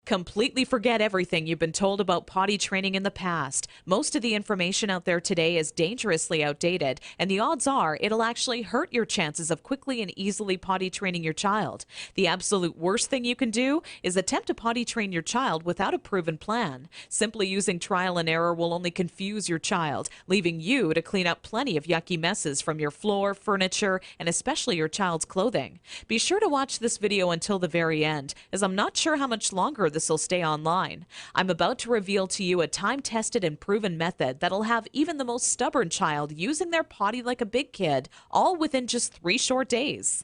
Completely forget everything you've been told about potty training in the past. Most of the information out there today is dangerously outdated, and the odds are it'll actually hurt your chances of quickly and easily potty training your child. The absolute worst thing you can do is attempt to potty train your child without a proven plan. Simply using trial and error will only confuse your child, leaving you to clean up plenty of yucky messes from your floor, furniture, and especially your child's clothing. Be sure to watch this video until the very end, as I'm not sure how much longer this will stay online. I'm about to reveal to you a time-tested and proven method that'll have even the most stubborn child using their potty like a big kid, all within just 3 short days.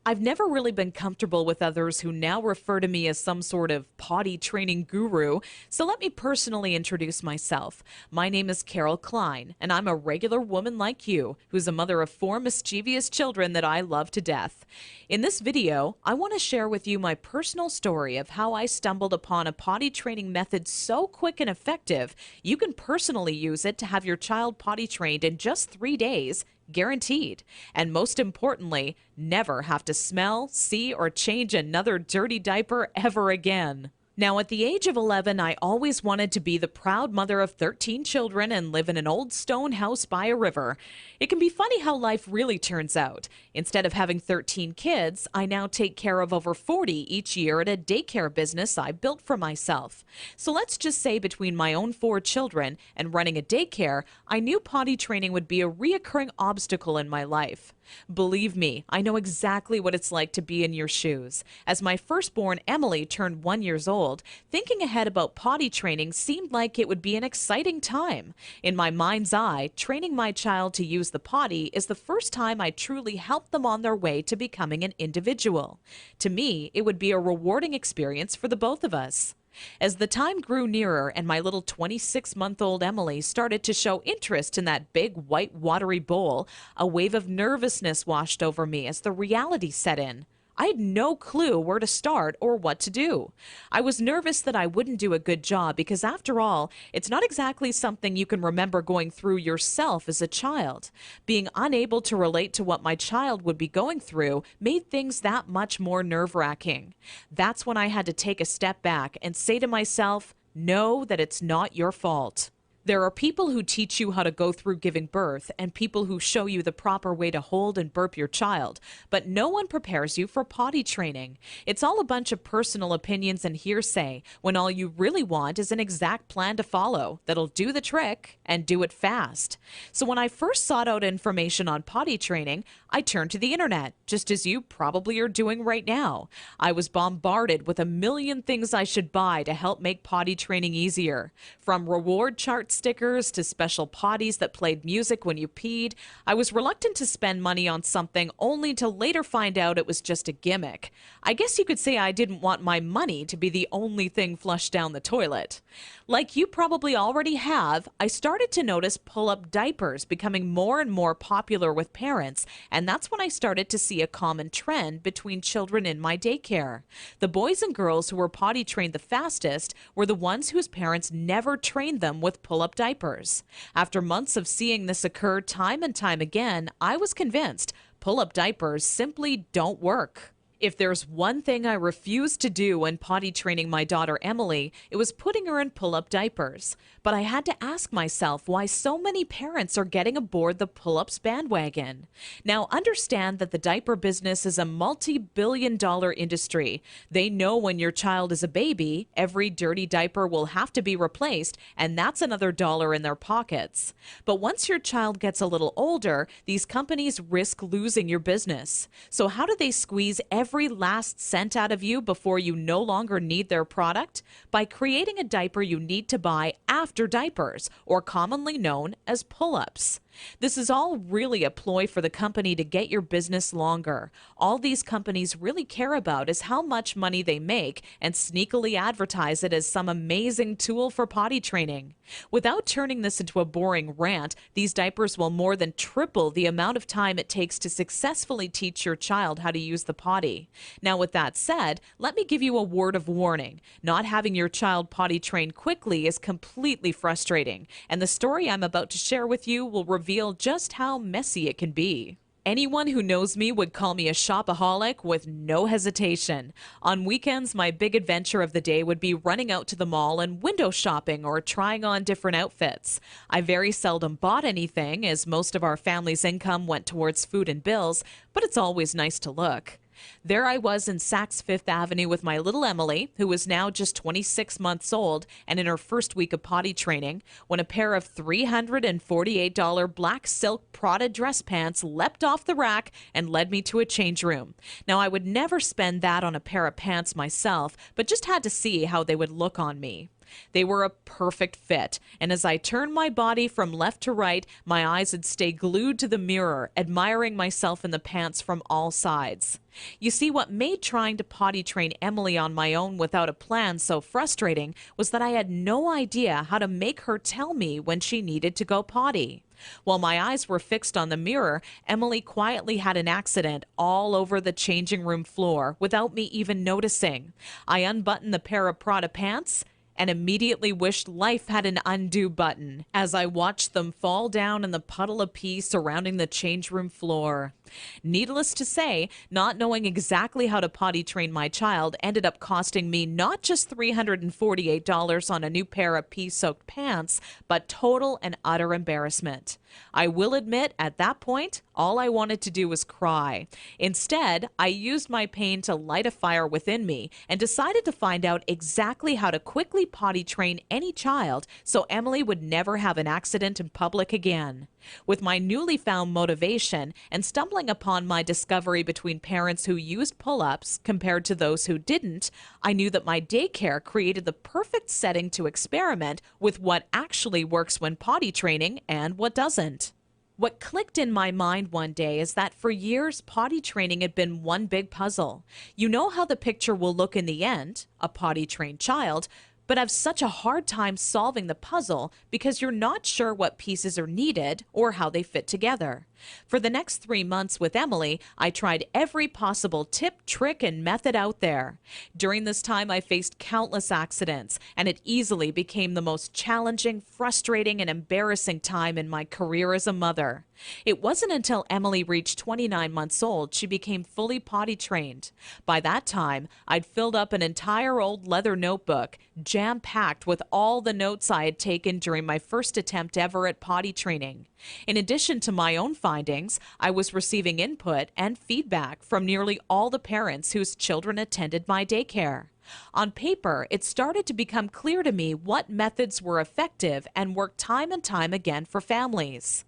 I've never really been comfortable with others who now refer to me as some sort of potty training guru, so let me personally introduce myself. My name is Carol Klein, and I'm a regular woman like you, who's a mother of 4 mischievous children that I love to death. In this video, I want to share with you my personal story of how I stumbled upon a potty training method so quick and effective, you can personally use it to have your child potty trained in just 3 days, guaranteed. And most importantly, never have to smell, see, or change another dirty diaper ever again. Now, at the age of 11, I always wanted to be the proud mother of 13 children and live in an old stone house by a river. It can be funny how life really turns out. Instead of having 13 kids, I now take care of over 40 each year at a daycare business I built for myself. So let's just say between my own 4 children and running a daycare, I knew potty training would be a reoccurring obstacle in my life. Believe me, I know exactly what it's like to be in your shoes. As my firstborn Emily turned 1 year old, thinking ahead about potty training seemed like it would be an exciting time. In my mind's eye, training my child to use the potty is the first time I truly helped them on their way to becoming an individual. To me, it would be a rewarding experience for the both of us. As the time grew nearer and my little 26-month-old Emily started to show interest in that big white watery bowl, a wave of nervousness washed over me as the reality set in. I had no clue where to start or what to do. I was nervous that I wouldn't do a good job because, after all, it's not exactly something you can remember going through yourself as a child. Being unable to relate to what my child would be going through made things that much more nerve-wracking. That's when I had to take a step back and say to myself, know that it's not your fault. There are people who teach you how to go through giving birth and people who show you the proper way to hold and burp your child, but no one prepares you for potty training. It's all a bunch of personal opinions and hearsay when all you really want is an exact plan to follow that'll do the trick and do it fast. So when I first sought out information on potty training, I turned to the internet, just as you probably are doing right now. I was bombarded with a million things I should buy to help make potty training easier. From reward charts stickers to special potties that played music when you peed, I was reluctant to spend money on something only to later find out it was just a gimmick. I guess you could say I didn't want my money to be the only thing flushed down the toilet. Like you probably already have, I started to notice pull-up diapers becoming more and more popular with parents, and that's when I started to see a common trend between children in my daycare. The boys and girls who were potty trained the fastest were the ones whose parents never trained them with pull-up diapers. After months of seeing this occur time and time again, I was convinced pull-up diapers simply don't work. If there's one thing I refused to do when potty training my daughter Emily, it was putting her in pull-up diapers. But I had to ask myself why so many parents are getting aboard the pull-ups bandwagon. Now, understand that the diaper business is a multi-billion-dollar industry. They know when your child is a baby, every dirty diaper will have to be replaced, and that's another dollar in their pockets. But once your child gets a little older, these companies risk losing your business. So how do they squeeze every last cent out of you before you no longer need their product? By creating a diaper you need to buy after diapers, or commonly known as pull-ups. This is all really a ploy for the company to get your business longer. All these companies really care about is how much money they make and sneakily advertise it as some amazing tool for potty training. Without turning this into a boring rant, these diapers will more than triple the amount of time it takes to successfully teach your child how to use the potty. Now, with that said, let me give you a word of warning. Not having your child potty trained quickly is completely frustrating, and the story I'm about to share with you will reveal just how messy it can be. Anyone who knows me would call me a shopaholic with no hesitation. On weekends, my big adventure of the day would be running out to the mall and window shopping or trying on different outfits. I very seldom bought anything, as most of our family's income went towards food and bills, but it's always nice to look. There I was in Saks Fifth Avenue with my little Emily, who was now just 26 months old and in her first week of potty training, when a pair of $348 black silk Prada dress pants leapt off the rack and led me to a change room. Now, I would never spend that on a pair of pants myself, but just had to see how they would look on me. They were a perfect fit, and as I turned my body from left to right, my eyes would stay glued to the mirror, admiring myself in the pants from all sides. You see, what made trying to potty train Emily on my own without a plan so frustrating was that I had no idea how to make her tell me when she needed to go potty. While my eyes were fixed on the mirror, Emily quietly had an accident all over the changing room floor without me even noticing. I unbuttoned the pair of Prada pants and immediately wished life had an undo button as I watched them fall down in the puddle of pee surrounding the change room floor. Needless to say, not knowing exactly how to potty train my child ended up costing me not just $348 on a new pair of pee-soaked pants, but total and utter embarrassment. I will admit, at that point, all I wanted to do was cry. Instead, I used my pain to light a fire within me and decided to find out exactly how to quickly potty train any child so Emily would never have an accident in public again. With my newly found motivation and stumbling upon my discovery between parents who used pull-ups compared to those who didn't, I knew that my daycare created the perfect setting to experiment with what actually works when potty training and what doesn't. What clicked in my mind one day is that for years, potty training had been one big puzzle. You know how the picture will look in the end, a potty trained child, but have such a hard time solving the puzzle because you're not sure what pieces are needed or how they fit together. For the next 3 months with Emily, I tried every possible tip, trick, and method out there. During this time, I faced countless accidents, and it easily became the most challenging, frustrating, and embarrassing time in my career as a mother. It wasn't until Emily reached 29 months old she became fully potty trained. By that time, I'd filled up an entire old leather notebook, jam-packed with all the notes I had taken during my first attempt ever at potty training. In addition to my own findings, I was receiving input and feedback from nearly all the parents whose children attended my daycare. On paper, it started to become clear to me what methods were effective and worked time and time again for families.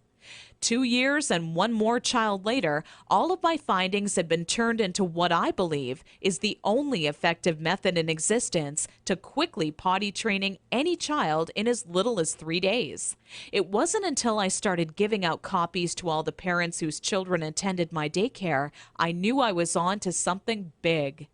2 years and one more child later, all of my findings had been turned into what I believe is the only effective method in existence to quickly potty training any child in as little as 3 days. It wasn't until I started giving out copies to all the parents whose children attended my daycare I knew I was on to something big.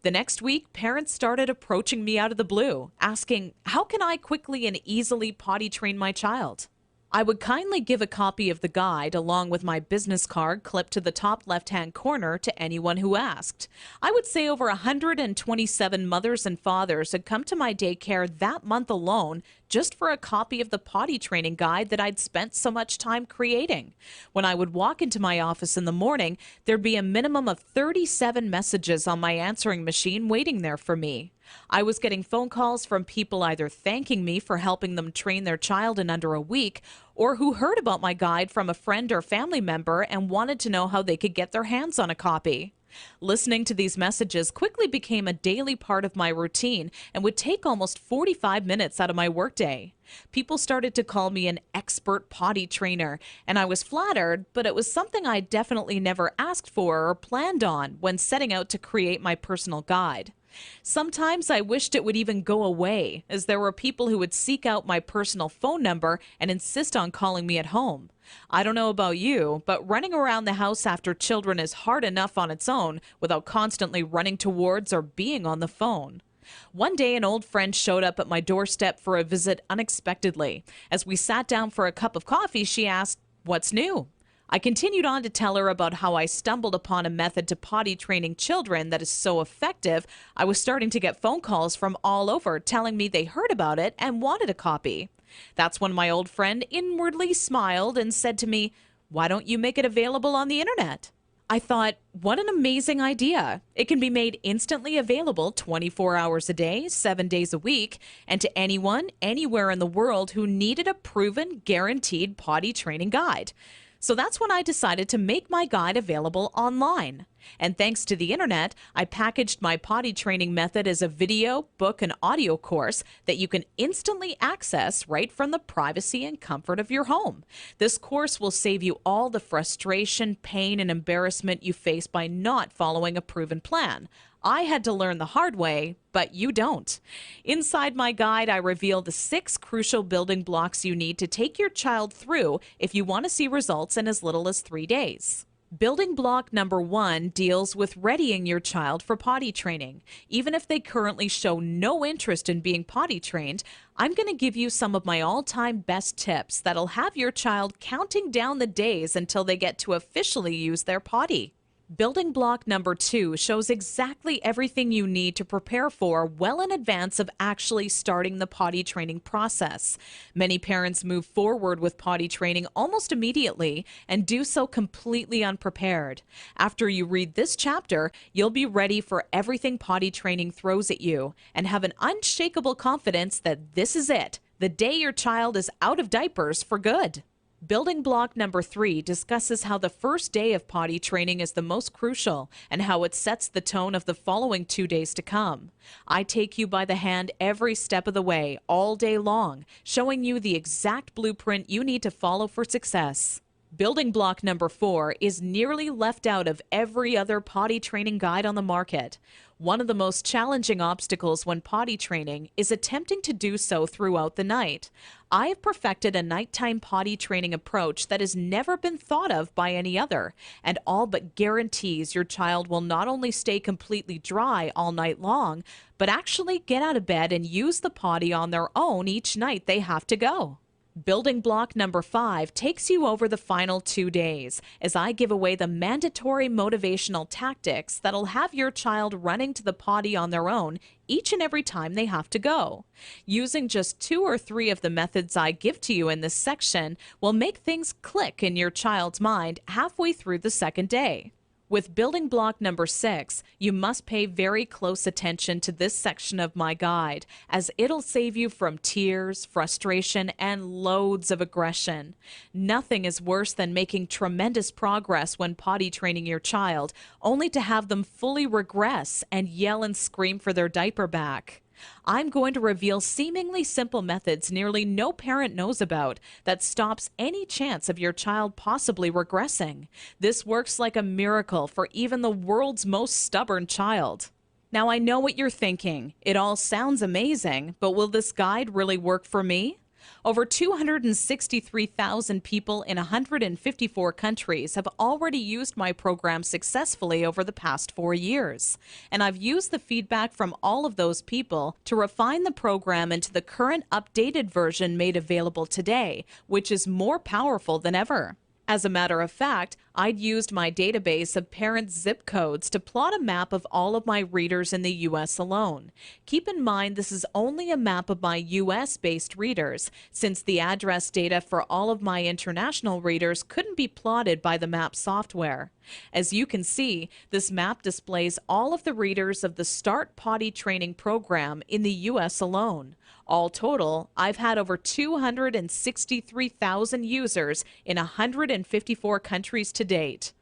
The next week, parents started approaching me out of the blue, asking, how can I quickly and easily potty train my child? I would kindly give a copy of the guide along with my business card clipped to the top left-hand corner to anyone who asked. I would say over 127 mothers and fathers had come to my daycare that month alone just for a copy of the potty training guide that I'd spent so much time creating. When I would walk into my office in the morning, there'd be a minimum of 37 messages on my answering machine waiting there for me. I was getting phone calls from people either thanking me for helping them train their child in under a week or who heard about my guide from a friend or family member and wanted to know how they could get their hands on a copy. Listening to these messages quickly became a daily part of my routine and would take almost 45 minutes out of my workday. People started to call me an expert potty trainer, and I was flattered, but it was something I definitely never asked for or planned on when setting out to create my personal guide. Sometimes I wished it would even go away, as there were people who would seek out my personal phone number and insist on calling me at home. I don't know about you, but running around the house after children is hard enough on its own without constantly running towards or being on the phone. One day, an old friend showed up at my doorstep for a visit unexpectedly. As we sat down for a cup of coffee, she asked, "What's new?" I continued on to tell her about how I stumbled upon a method to potty training children that is so effective, I was starting to get phone calls from all over telling me they heard about it and wanted a copy. That's when my old friend inwardly smiled and said to me, Why don't you make it available on the internet? I thought, what an amazing idea. It can be made instantly available 24 hours a day, 7 days a week, and to anyone, anywhere in the world who needed a proven, guaranteed potty training guide. So that's when I decided to make my guide available online. And thanks to the internet, I packaged my potty training method as a video, book, and audio course that you can instantly access right from the privacy and comfort of your home. This course will save you all the frustration, pain, and embarrassment you face by not following a proven plan. I had to learn the hard way, but you don't. Inside my guide, I reveal the 6 crucial building blocks you need to take your child through if you want to see results in as little as 3 days. Building block number 1 deals with readying your child for potty training. Even if they currently show no interest in being potty trained, I'm going to give you some of my all-time best tips that'll have your child counting down the days until they get to officially use their potty. Building block number 2 shows exactly everything you need to prepare for well in advance of actually starting the potty training process. Many parents move forward with potty training almost immediately and do so completely unprepared. After you read this chapter, you'll be ready for everything potty training throws at you and have an unshakable confidence that this is it, the day your child is out of diapers for good. Building block number 3 discusses how the first day of potty training is the most crucial and how it sets the tone of the following 2 days to come. I take you by the hand every step of the way, all day long, showing you the exact blueprint you need to follow for success. Building block number 4 is nearly left out of every other potty training guide on the market. One of the most challenging obstacles when potty training is attempting to do so throughout the night. I have perfected a nighttime potty training approach that has never been thought of by any other, and all but guarantees your child will not only stay completely dry all night long, but actually get out of bed and use the potty on their own each night they have to go. Building block number 5 takes you over the final 2 days as I give away the mandatory motivational tactics that'll have your child running to the potty on their own each and every time they have to go. Using just 2 or 3 of the methods I give to you in this section will make things click in your child's mind halfway through the second day. With building block number 6, you must pay very close attention to this section of my guide, as it'll save you from tears, frustration, and loads of aggression. Nothing is worse than making tremendous progress when potty training your child, only to have them fully regress and yell and scream for their diaper back. I'm going to reveal seemingly simple methods nearly no parent knows about that stops any chance of your child possibly regressing. This works like a miracle for even the world's most stubborn child. Now I know what you're thinking. It all sounds amazing, but will this guide really work for me? Over 263,000 people in 154 countries have already used my program successfully over the past 4 years. And I've used the feedback from all of those people to refine the program into the current updated version made available today, which is more powerful than ever. As a matter of fact, I'd used my database of parents' zip codes to plot a map of all of my readers in the U.S. alone. Keep in mind this is only a map of my U.S.-based readers, since the address data for all of my international readers couldn't be plotted by the map software. As you can see, this map displays all of the readers of the Start Potty Training program in the U.S. alone. All total, I've had over 263,000 users in 154 countries to date.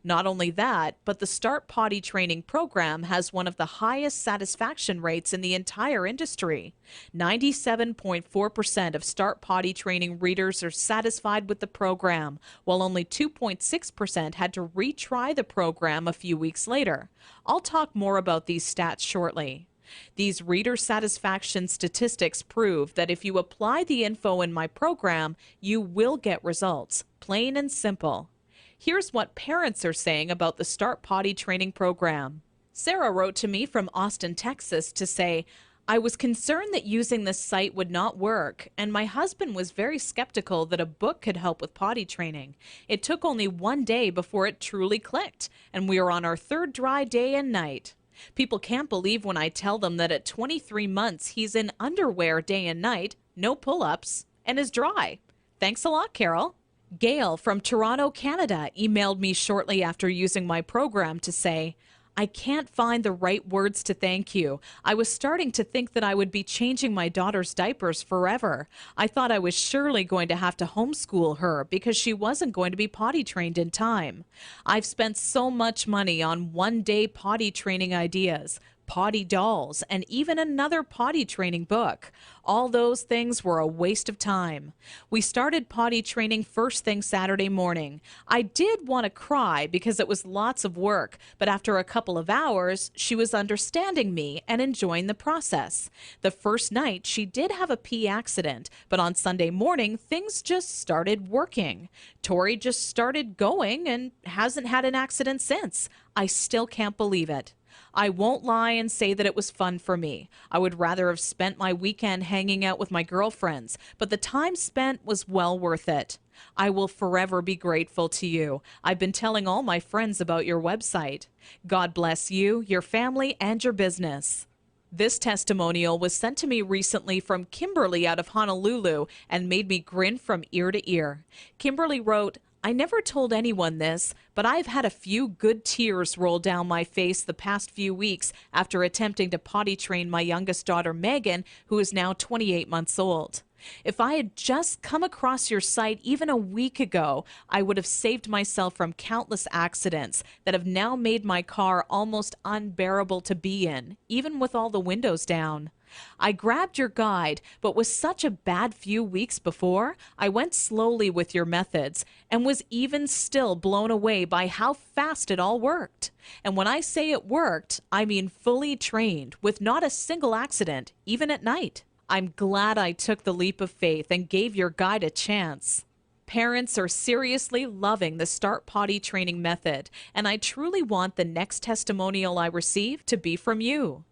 Not only that, but the Start Potty Training program has one of the highest satisfaction rates in the entire industry. 97.4% of Start Potty Training readers are satisfied with the program, while only 2.6% had to retry the program a few weeks later. I'll talk more about these stats shortly. These reader satisfaction statistics prove that if you apply the info in my program, you will get results, plain and simple. Here's what parents are saying about the Start Potty Training program. Sarah wrote to me from Austin, Texas to say, I was concerned that using this site would not work, and my husband was very skeptical that a book could help with potty training. It took only 1 day before it truly clicked, and we are on our 3rd dry day and night. People can't believe when I tell them that at 23 months he's in underwear day and night, no pull-ups, and is dry. Thanks a lot, Carol. Gail from Toronto, Canada, emailed me shortly after using my program to say, I can't find the right words to thank you. I was starting to think that I would be changing my daughter's diapers forever. I thought I was surely going to have to homeschool her because she wasn't going to be potty trained in time. I've spent so much money on one-day potty training ideas, potty dolls, and even another potty training book. All those things were a waste of time. We started potty training first thing Saturday morning. I did want to cry because it was lots of work, but after a couple of hours, she was understanding me and enjoying the process. The first night, she did have a pee accident, but on Sunday morning, things just started working. Tori just started going and hasn't had an accident since. I still can't believe it. I won't lie and say that it was fun for me. I would rather have spent my weekend hanging out with my girlfriends, but the time spent was well worth it. I will forever be grateful to you. I've been telling all my friends about your website. God bless you, your family, and your business. This testimonial was sent to me recently from Kimberly out of Honolulu and made me grin from ear to ear. Kimberly wrote, I never told anyone this, but I've had a few good tears roll down my face the past few weeks after attempting to potty train my youngest daughter, Megan, who is now 28 months old. If I had just come across your site even a week ago, I would have saved myself from countless accidents that have now made my car almost unbearable to be in, even with all the windows down. I grabbed your guide, but with such a bad few weeks before, I went slowly with your methods and was even still blown away by how fast it all worked. And when I say it worked, I mean fully trained, with not a single accident, even at night. I'm glad I took the leap of faith and gave your guide a chance. Parents are seriously loving the Start Potty training method, and I truly want the next testimonial I receive to be from you.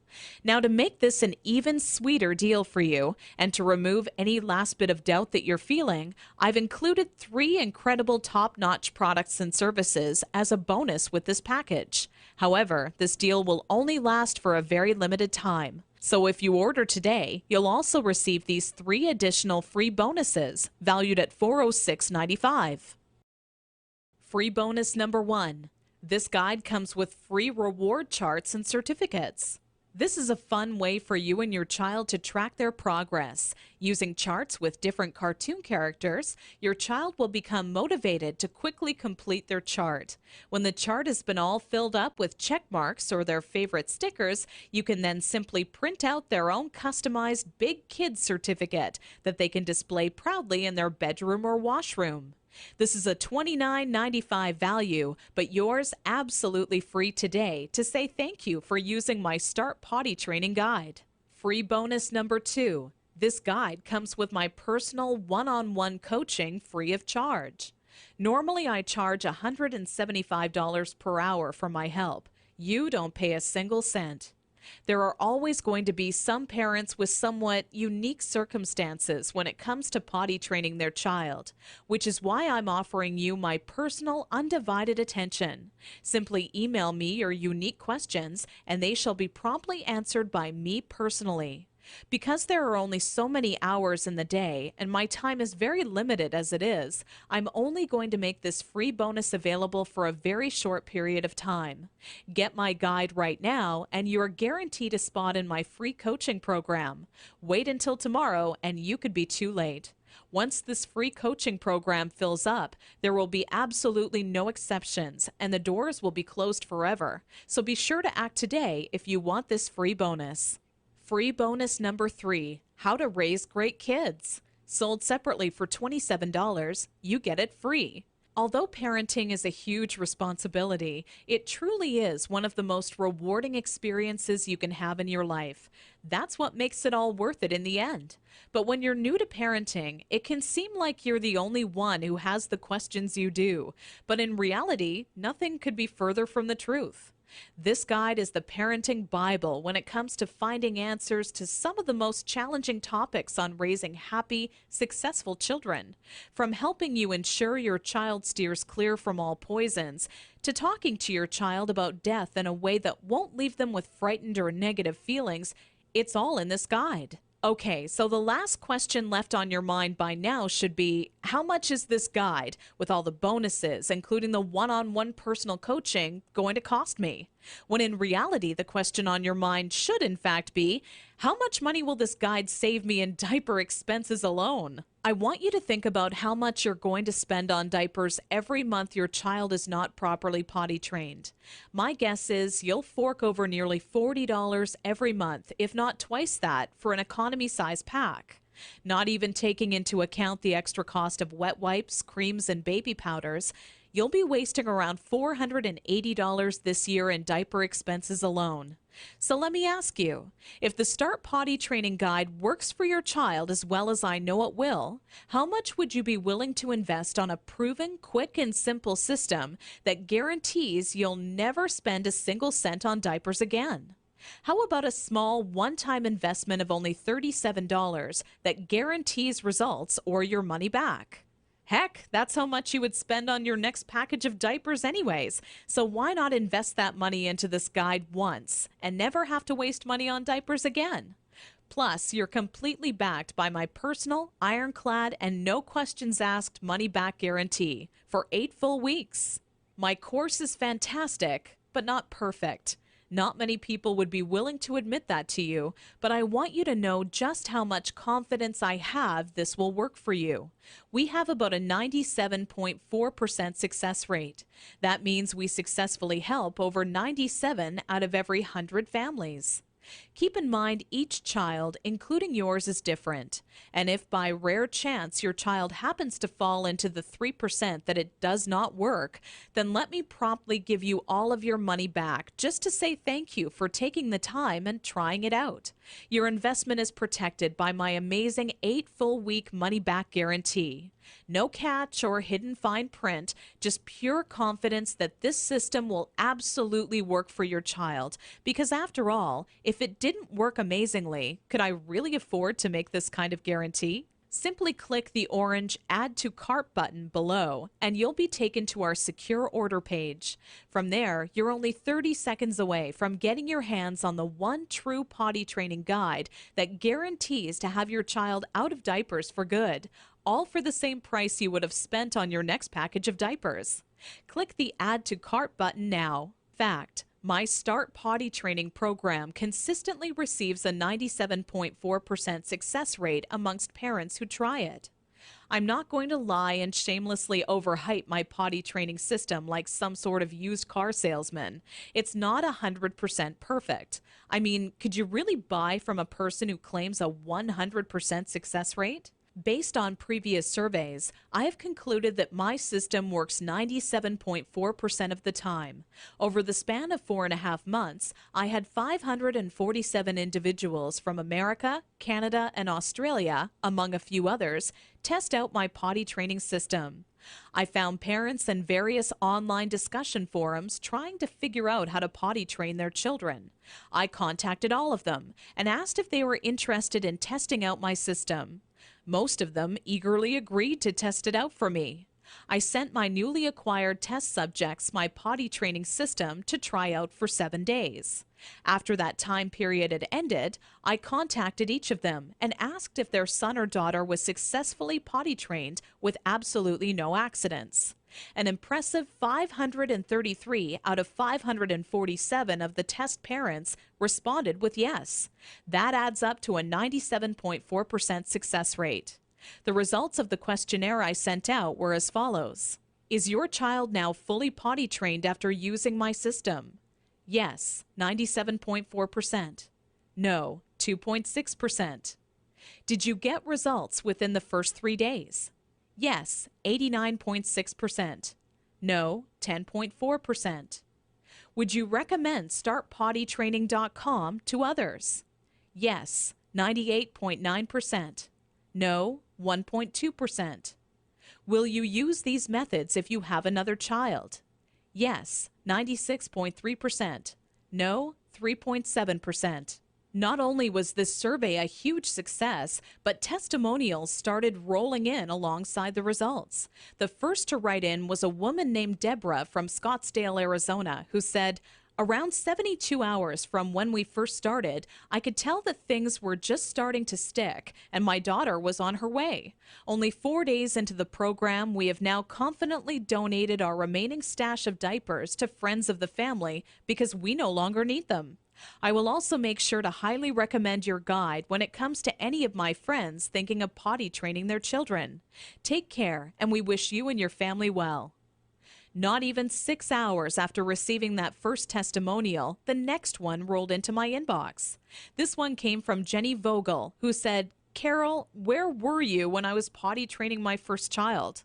Now, to make this an even sweeter deal for you and to remove any last bit of doubt that you're feeling, I've included 3 incredible top-notch products and services as a bonus with this package. However, this deal will only last for a very limited time. So if you order today, you'll also receive these 3 additional free bonuses valued at $406.95. Free bonus number 1. This guide comes with free reward charts and certificates. This is a fun way for you and your child to track their progress. Using charts with different cartoon characters, your child will become motivated to quickly complete their chart. When the chart has been all filled up with check marks or their favorite stickers, you can then simply print out their own customized Big Kids certificate that they can display proudly in their bedroom or washroom. This is a $29.95 value, but yours absolutely free today to say thank you for using my Start Potty Training Guide. Free bonus number 2. This guide comes with my personal one-on-one coaching free of charge. Normally, I charge $175 per hour for my help. You don't pay a single cent. There are always going to be some parents with somewhat unique circumstances when it comes to potty training their child, which is why I'm offering you my personal undivided attention. Simply email me your unique questions and they shall be promptly answered by me personally. Because there are only so many hours in the day and my time is very limited as it is, I'm only going to make this free bonus available for a very short period of time. Get my guide right now and you're guaranteed a spot in my free coaching program. Wait until tomorrow and you could be too late. Once this free coaching program fills up, there will be absolutely no exceptions and the doors will be closed forever. So be sure to act today if you want this free bonus. Free bonus number 3, How to Raise Great Kids. Sold separately for $27, you get it free. Although parenting is a huge responsibility, it truly is one of the most rewarding experiences you can have in your life. That's what makes it all worth it in the end. But when you're new to parenting, it can seem like you're the only one who has the questions you do. But in reality, nothing could be further from the truth. This guide is the parenting Bible when it comes to finding answers to some of the most challenging topics on raising happy, successful children. From helping you ensure your child steers clear from all poisons, to talking to your child about death in a way that won't leave them with frightened or negative feelings, it's all in this guide. Okay, so the last question left on your mind by now should be, how much is this guide, with all the bonuses, including the one-on-one personal coaching, going to cost me? When in reality, the question on your mind should in fact be, how much money will this guide save me in diaper expenses alone? I want you to think about how much you're going to spend on diapers every month your child is not properly potty trained. My guess is you'll fork over nearly $40 every month, if not twice that, for an economy size pack. Not even taking into account the extra cost of wet wipes, creams, and baby powders, you'll be wasting around $480 this year in diaper expenses alone. So let me ask you, if the Start Potty Training Guide works for your child as well as I know it will, how much would you be willing to invest on a proven, quick, and simple system that guarantees you'll never spend a single cent on diapers again? How about a small one-time investment of only $37 that guarantees results or your money back? Heck, that's how much you would spend on your next package of diapers anyways. So why not invest that money into this guide once and never have to waste money on diapers again? Plus, you're completely backed by my personal, ironclad, and no questions asked money back guarantee for 8 full weeks. My course is fantastic, but not perfect. Not many people would be willing to admit that to you, but I want you to know just how much confidence I have this will work for you. We have about a 97.4% success rate. That means we successfully help over 97 out of every 100 families. Keep in mind each child, including yours, is different. And if by rare chance your child happens to fall into the 3% that it does not work, then let me promptly give you all of your money back just to say thank you for taking the time and trying it out. Your investment is protected by my amazing 8 full week money back guarantee. No catch or hidden fine print, just pure confidence that this system will absolutely work for your child. Because after all, if it didn't work amazingly, could I really afford to make this kind of guarantee? Simply click the orange Add to Cart button below, and you'll be taken to our secure order page. From there, you're only 30 seconds away from getting your hands on the one true potty training guide that guarantees to have your child out of diapers for good, all for the same price you would have spent on your next package of diapers. Click the Add to Cart button now. Fact: my Start Potty Training program consistently receives a 97.4% success rate amongst parents who try it. I'm not going to lie and shamelessly overhype my potty training system like some sort of used car salesman. It's not 100% perfect. I mean, could you really buy from a person who claims a 100% success rate? Based on previous surveys, I have concluded that my system works 97.4% of the time. Over the span of 4.5 months, I had 547 individuals from America, Canada, and Australia, among a few others, test out my potty training system. I found parents in various online discussion forums trying to figure out how to potty train their children. I contacted all of them and asked if they were interested in testing out my system. Most of them eagerly agreed to test it out for me. I sent my newly acquired test subjects my potty training system to try out for 7 days. After that time period had ended, I contacted each of them and asked if their son or daughter was successfully potty trained with absolutely no accidents. An impressive 533 out of 547 of the test parents responded with yes. That adds up to a 97.4% success rate. The results of the questionnaire I sent out were as follows. Is your child now fully potty trained after using my system? Yes, 97.4%. No, 2.6%. Did you get results within the first 3 days? Yes, 89.6%. No, 10.4%. Would you recommend StartPottyTraining.com to others? Yes, 98.9%. No, 1.2%. Will you use these methods if you have another child? Yes, 96.3%. No, 3.7%. Not only was this survey a huge success, but testimonials started rolling in alongside the results. The first to write in was a woman named Deborah from Scottsdale, Arizona, who said, Around 72 hours from when we first started, I could tell that things were just starting to stick, and my daughter was on her way. Only 4 days into the program, we have now confidently donated our remaining stash of diapers to friends of the family because we no longer need them. I will also make sure to highly recommend your guide when it comes to any of my friends thinking of potty training their children. Take care, and we wish you and your family well. Not even 6 hours after receiving that first testimonial, the next one rolled into my inbox. This one came from Jenny Vogel, who said, "Carol, where were you when I was potty training my first child?"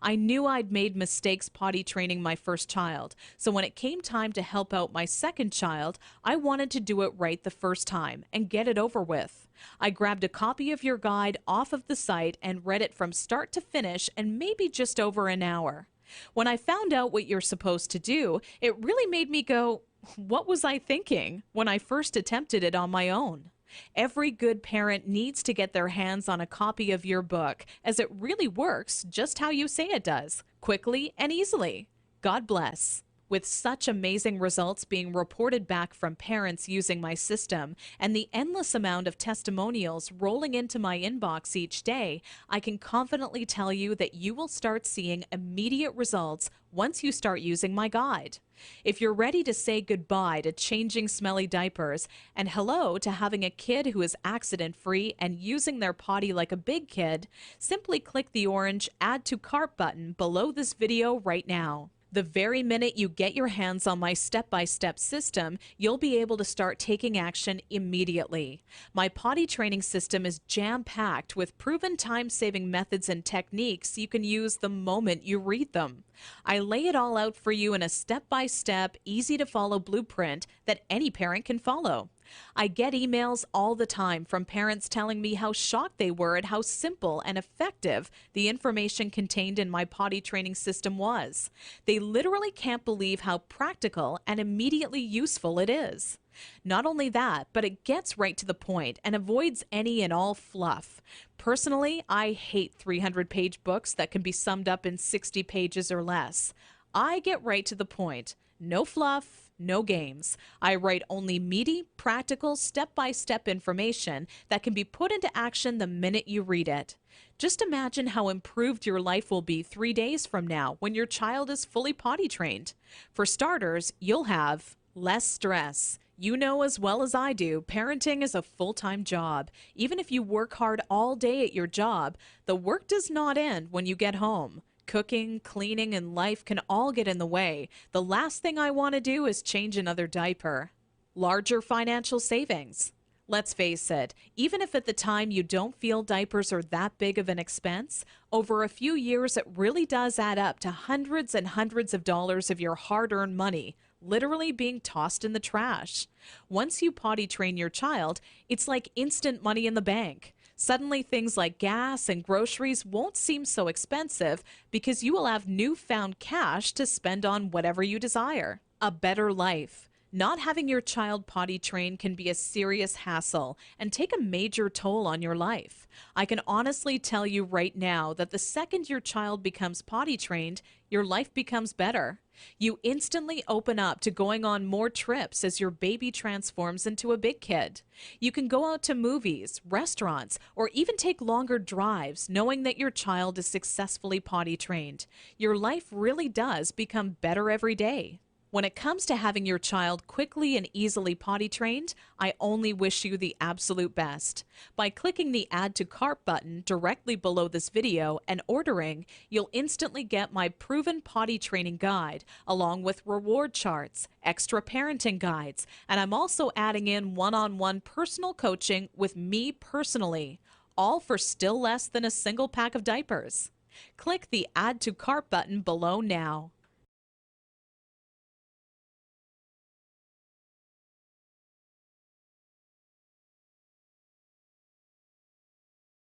I knew I'd made mistakes potty training my first child, so when it came time to help out my second child, I wanted to do it right the first time and get it over with. I grabbed a copy of your guide off of the site and read it from start to finish in maybe just over an hour. When I found out what you're supposed to do, it really made me go, what was I thinking when I first attempted it on my own? Every good parent needs to get their hands on a copy of your book, as it really works just how you say it does, quickly and easily. God bless. With such amazing results being reported back from parents using my system and the endless amount of testimonials rolling into my inbox each day, I can confidently tell you that you will start seeing immediate results once you start using my guide. If you're ready to say goodbye to changing smelly diapers and hello to having a kid who is accident-free and using their potty like a big kid, simply click the orange Add to Cart button below this video right now. The very minute you get your hands on my step-by-step system, you'll be able to start taking action immediately. My potty training system is jam-packed with proven time-saving methods and techniques you can use the moment you read them. I lay it all out for you in a step-by-step, easy-to-follow blueprint that any parent can follow. I get emails all the time from parents telling me how shocked they were at how simple and effective the information contained in my potty training system was. They literally can't believe how practical and immediately useful it is. Not only that, but it gets right to the point and avoids any and all fluff. Personally, I hate 300-page books that can be summed up in 60 pages or less. I get right to the point. No fluff, no games. I write only meaty, practical, step-by-step information that can be put into action the minute you read it. Just imagine how improved your life will be 3 days from now when your child is fully potty trained. For starters, you'll have less stress. You know as well as I do, parenting is a full-time job. Even if you work hard all day at your job, the work does not end when you get home. Cooking, cleaning, and life can all get in the way. The last thing I want to do is change another diaper. Larger financial savings. Let's face it, even if at the time you don't feel diapers are that big of an expense, over a few years it really does add up to hundreds and hundreds of dollars of your hard-earned money, literally being tossed in the trash. Once you potty train your child, it's like instant money in the bank. Suddenly things like gas and groceries won't seem so expensive because you will have newfound cash to spend on whatever you desire. A better life. Not having your child potty trained can be a serious hassle and take a major toll on your life. I can honestly tell you right now that the second your child becomes potty trained, your life becomes better. You instantly open up to going on more trips as your baby transforms into a big kid. You can go out to movies, restaurants, or even take longer drives knowing that your child is successfully potty trained. Your life really does become better every day. When it comes to having your child quickly and easily potty trained, I only wish you the absolute best. By clicking the Add to Cart button directly below this video and ordering, you'll instantly get my proven potty training guide, along with reward charts, extra parenting guides, and I'm also adding in one-on-one personal coaching with me personally, all for still less than a single pack of diapers. Click the Add to Cart button below now.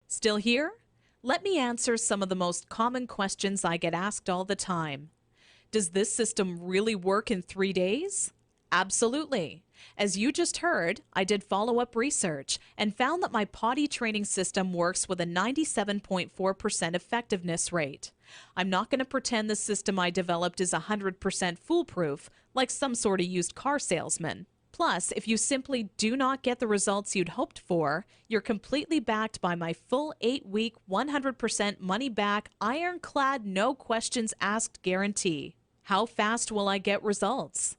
Still here? Let me answer some of the most common questions I get asked all the time. Does this system really work in 3 days? Absolutely. As you just heard, I did follow-up research and found that my potty training system works with a 97.4% effectiveness rate. I'm not going to pretend the system I developed is 100% foolproof, like some sort of used car salesman. Plus, if you simply do not get the results you'd hoped for, you're completely backed by my full 8-week, 100% money-back, ironclad, no questions asked guarantee. How fast will I get results?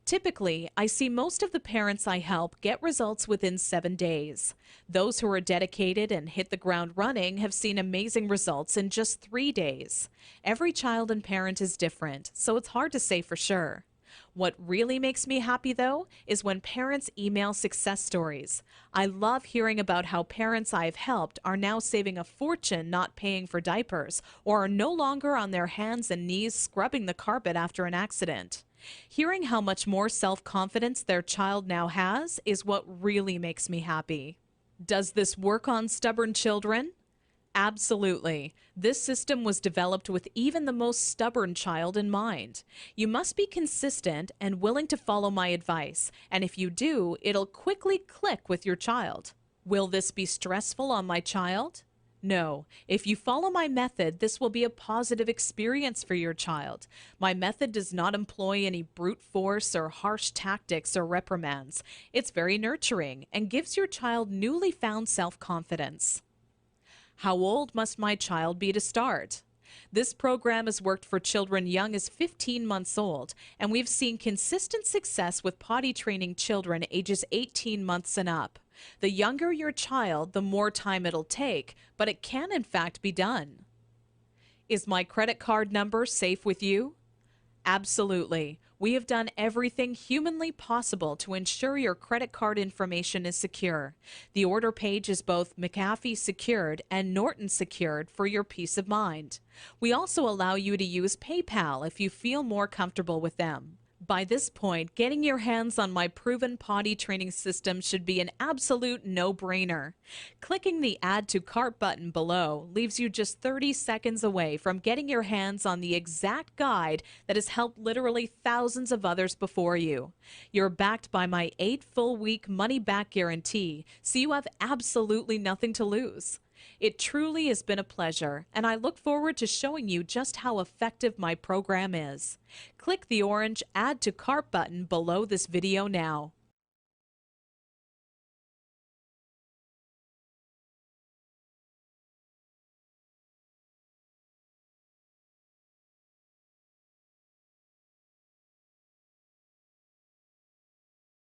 Typically, I see most of the parents I help get results within 7 days. Those who are dedicated and hit the ground running have seen amazing results in just 3 days. Every child and parent is different, so it's hard to say for sure. What really makes me happy, though, is when parents email success stories. I love hearing about how parents I've helped are now saving a fortune not paying for diapers or are no longer on their hands and knees scrubbing the carpet after an accident. Hearing how much more self-confidence their child now has is what really makes me happy. Does this work on stubborn children? Absolutely. This system was developed with even the most stubborn child in mind. You must be consistent and willing to follow my advice, and if you do, it'll quickly click with your child. Will this be stressful on my child? No. If you follow my method, this will be a positive experience for your child. My method does not employ any brute force or harsh tactics or reprimands. It's very nurturing and gives your child newly found self-confidence. How old must my child be to start? This program has worked for children young as 15 months old, and we've seen consistent success with potty training children ages 18 months and up. The younger your child, the more time it'll take, but it can in fact be done. Is my credit card number safe with you? Absolutely. We have done everything humanly possible to ensure your credit card information is secure. The order page is both McAfee secured and Norton secured for your peace of mind. We also allow you to use PayPal if you feel more comfortable with them. By this point, getting your hands on my proven potty training system should be an absolute no-brainer. Clicking the Add to Cart button below leaves you just 30 seconds away from getting your hands on the exact guide that has helped literally thousands of others before you. You're backed by my 8 full-week money-back guarantee, so you have absolutely nothing to lose. It truly has been a pleasure, and I look forward to showing you just how effective my program is. Click the orange Add to Cart button below this video now.